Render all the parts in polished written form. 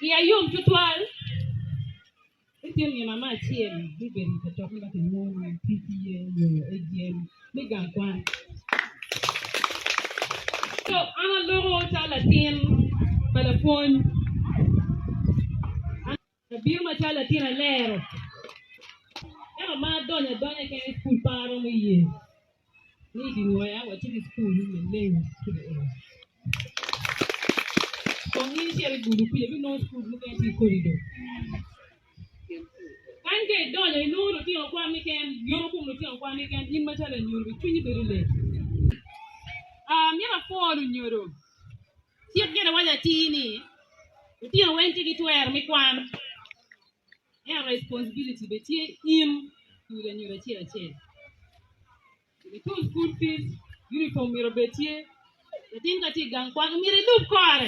Yeah, you to 12. It's your mama chair. Big and talking about the moon, PTA, AGM, big and one. So, I'm a little Latin, telephone, and the Bima Latin Alero. I'm a mad donor, can school power on me. Needing where I was in school in the name to the air. So, he's here good, we no school, look at the corridor. And get done, I know the thing of one weekend, European looking of one weekend, in Matal and you'll be pretty very late. Never fall in your room. You get a weather teeny. The thing went to get to wear me one. Yeah, responsibility, but him to the new chair. The two school fees, uniform, your betier, the thing that you can quite a little car.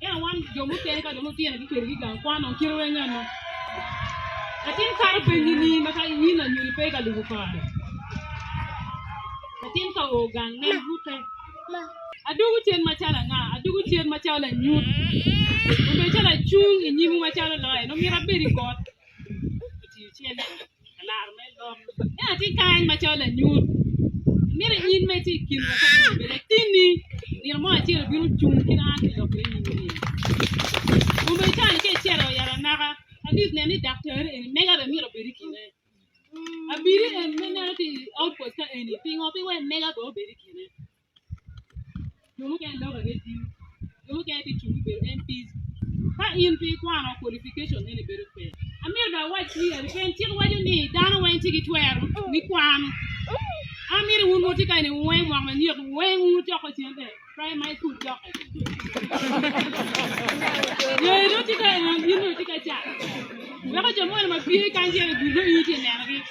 Yeah, one Jomuka, and you can one on Kirwayano. I think Carpentini, Macain, and you pay a little car. I think Uganda. I do it in my channel now. I do it in my channel and you. We tell a chung in you, my channel. No, you're a very god. I think I'm my channel and you. Never in my ticket, like Tinny. You're more chill, you chung in our opinion. We may try to get Chero Yaranaga. At least any doctor and mega the mirror very keen. I believe in minority outpost anything of it when mega go very keen. You look at love against you. You look at it to be MPs. That in pay one or qualification any better fair. I mean by what here, you can tell what you need. Down when take it where we one. I mean, we will take any way one year when we talk at you there. Try my food chocolate. You don't take a you know take a chat. Look at your mother, my beer can't get a good eating nanny.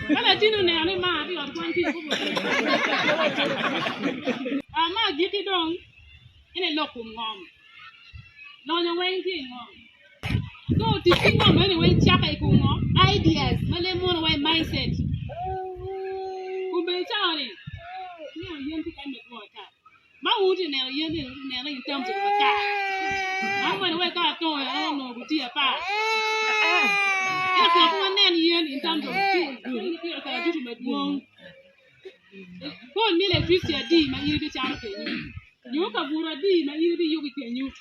Well, I didn't know any man or 20 people. I'm not getting down in a local mom. No, you're waiting. So, to think of anyway, Chaka ideas, Malemon away mindset. Who be telling you? Think I make water. My wood in there, in terms of the car. I'm going to wake up going, I don't know, with your part. That's one then in terms of things. Call me electricity a D, my ear be champion. You can put a D, my ear be you can use.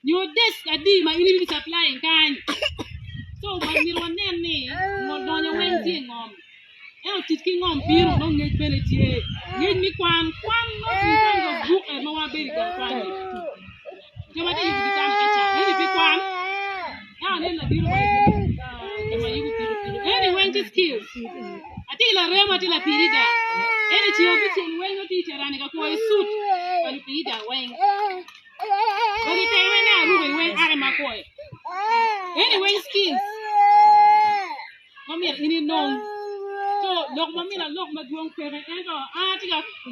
Your desk a D, my ear be supplying kind. So, my little name, not on your waiting on. I'm teaching on beer, don't get ability. Give me one of book and no one baby can find it. You might even become a child. Any big one. Now, then the deal anyway, just skills. I think la rema till a piriga. Any child when you teacher and a boy suit when you feed that wing. But it's a way now, when I'm a boy. Anyway, skills. Come here, in it known. So, look, Mamma, look, my grown parent, and I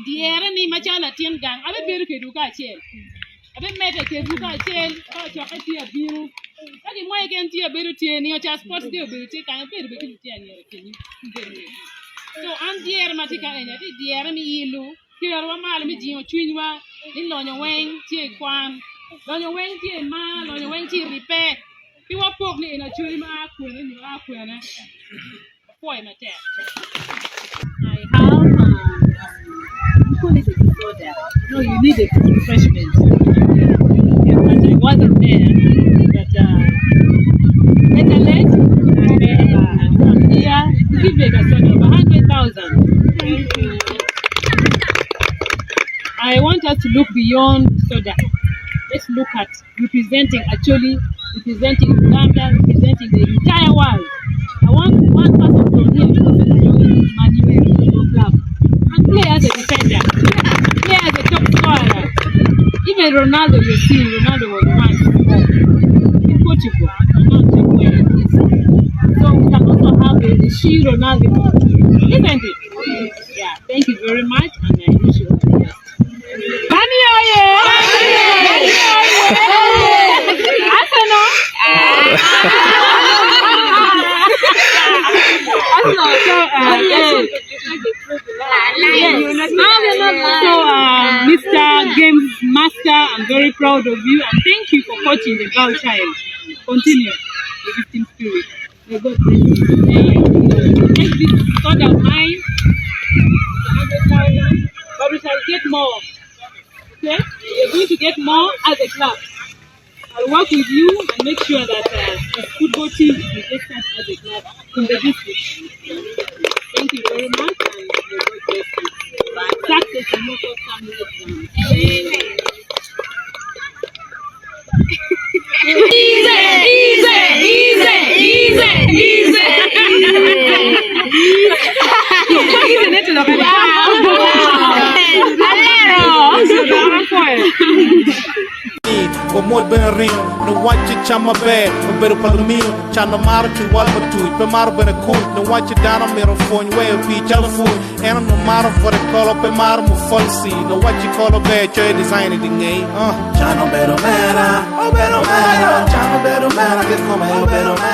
the air and the Machala Tin Gang. I bet you got chair. I bet met a kid who got chair, or chocolate bill. I didn't want to get your ability and your just sports ability. I bet you so, I'm the air Matica and the air me ilu. Here are my Mijin Chinwa, in on your wing, Tia Kwan, on your wing, Tia Man, on your wing, Tia repair. You were probably in a children aqua in your aqua. I have Acoli disorder. No, you need a refreshment. But I wasn't there. But better late. And from here, give me a sort of 100,000. I want us to look beyond soda. Let's look at representing Acholi, representing Uganda, representing the entire world. I want one person from here to join Manuel club and play as a defender, play as a top scorer. Even Ronaldo, you see, Ronaldo was once in Portugal. I cannot take away this. So we can also have the she Ronaldo, isn't it? Yeah, thank you very much, and I wish you all the best. Mr. Games Master, I'm very proud of you and thank you for coaching the girl child. continue the victim spirit. May God bless you. Take this thought of mine, 100,000, but we shall get more. Okay? We're going to get more as a club. I'll work with you and make sure that the football team will get that as a club in the district. Thank you very much, and may God bless you. Success and more family. Amen. More than ring, no watch it, chama bad, no better palomino, chana mara to walbatu, pemar ben a cool, no watch it down on mirror phone, way of each other food, and no matter for the call up a mar mu falsi, no watch you call a bad, choy design it in chano better man, chano better man, get come, better man.